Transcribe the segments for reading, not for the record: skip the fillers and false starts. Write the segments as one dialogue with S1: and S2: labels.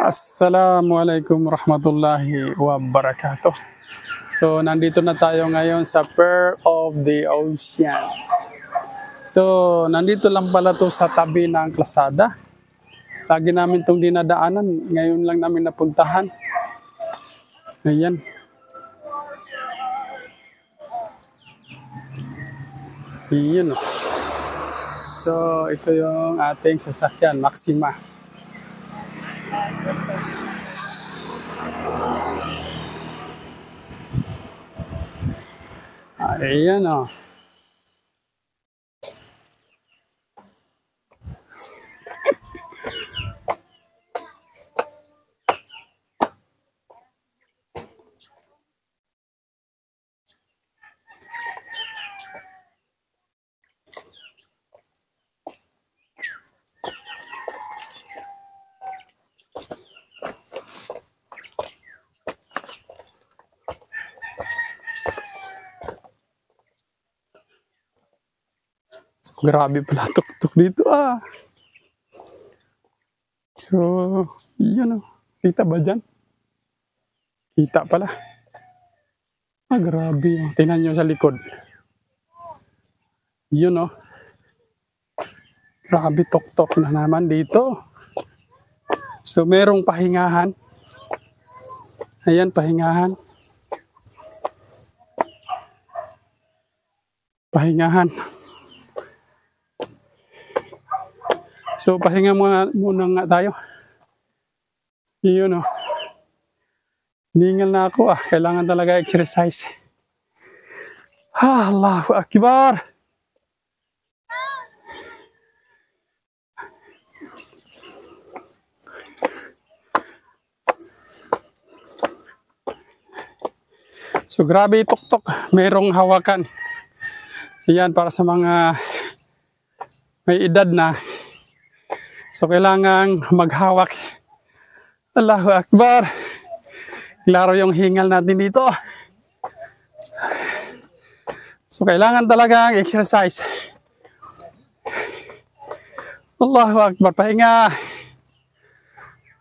S1: Assalamualaikum warahmatullahi wabarakatuh. So, nandito na tayo ngayon sa Pearl of the Ocean. So, nandito lang pala to sa tabi ng kalsada. Lagi namin itong dinadaanan. Ngayon lang namin napuntahan. Ayan. Ayan. So, ito yung ating sasakyan, Maxima. Ayan o. So, grabe pala tuk-tuk dito ah. So, yun o. Kita ba dyan? Kita pala. Ah, grabe o. Tingnan nyo sa likod. Yun o. Grabe tuk-tuk na naman dito. So, merong pahingahan. Ayan, pahingahan. Pahingahan. So, pahinga muna nga tayo. Yun o. Ningal na ako ah. Kailangan talaga exercise. Ah, Allahu Akbar. So, grabe tuk-tuk. Merong hawakan. Ayan, para sa mga may edad na. So, kailangan maghawak. Allahu Akbar. Klaro yung hingal natin dito. So, kailangan talaga exercise. Allahu Akbar. Pahinga.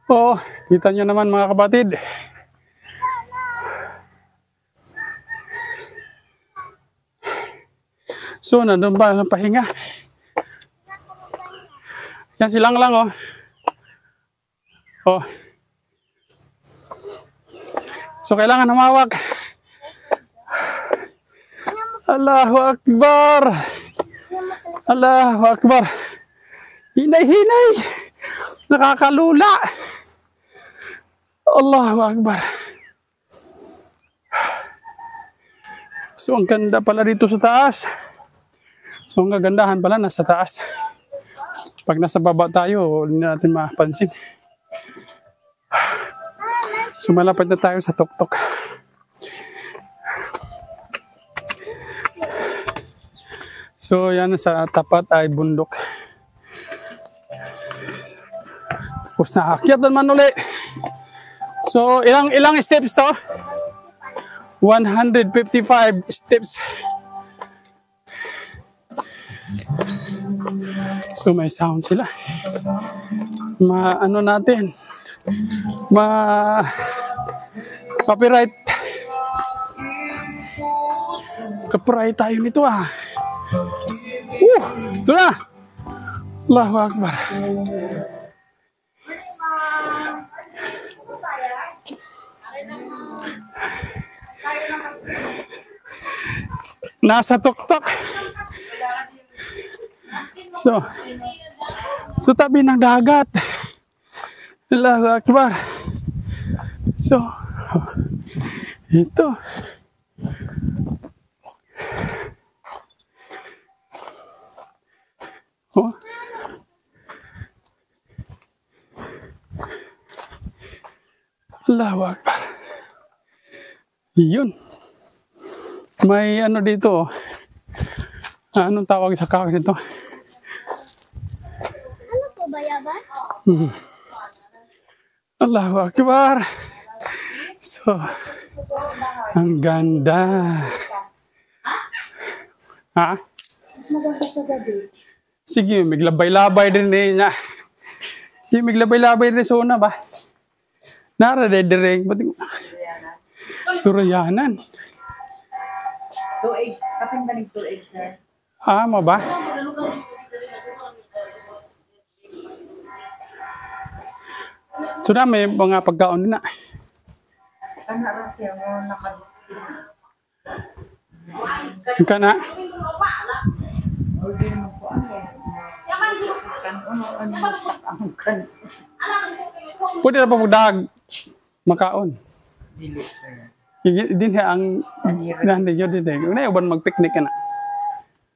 S1: Oh, kita nyo naman mga kapatid. So, nandun ba ang pahinga? Yan silang lang oh. Oh. So, kailangan humawak. Allahu Akbar. Allahu Akbar. Hinay-hinay. Nakakalula. Allahu Akbar. So, ang ganda pala dito sa taas. So, ang gagandahan pala nasa taas. Pag nasa baba tayo, hindi natin mapansin. So, malapit na tayo sa tuk-tuk. So, yan sa tapat ay bundok. Tapos naakyat naman uli. So, ilang steps to? 155 steps. So, may sound sila. Ano natin? Copyright. Copyright tayo nito ah. Ito na. Allahu Akbar. Nasa tuk-tuk. So tabi ng dagat. Allahu Akbar. So, ito. Oh. Allahu Akbar. Yun. May ano dito. Anong tawag sa kawin nito?
S2: Ano po ba yaban?
S1: Allahu Akbar. So, ang ganda. Ha?
S2: Mas maganda sa gabi.
S1: Sige, miglabay-labay din niya. Sige, miglabay-labay din sa una ba? Nara de direk. Ba't Surayanan.
S3: Tuig. Kapin ba ng tuig, sir?
S1: Ah, mo ba? So na may mga pagkaon din na.
S3: Ano ra siya mo nakad...
S1: Yung ka na.
S3: Order mo po ano. Ano kan.
S1: Pwede na pa magdag. Makaon.
S3: Dili, sir.
S1: Din ang nandiyo din. Una uban mag-picnic ka na.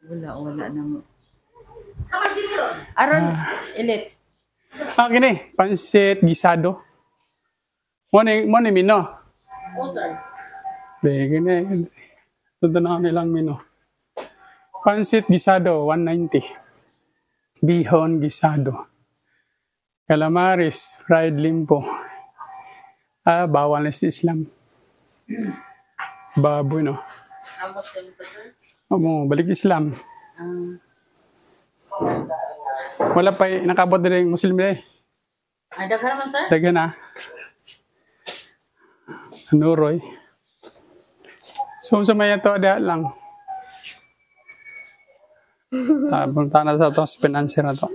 S3: Wala na mo. Aron, ilit.
S1: Ah, gini. Pansit gisado. Mo ni mino.
S3: Oh, sir.
S1: Be, gini. Ito na nilang mino. Pansit gisado, 190. Bihon gisado. Calamaris, fried limpo. Ah, bawal na si Islam. Baboy, no?
S3: Muslim po, sir?
S1: Amo, balik Islam. Wala pa, nakabot din yung Muslim din.
S3: Ay, daghan naman, sir?
S1: Daga na. Ano, Roy? So, sa maya to, ada lang. Punta na sa to, financer na to.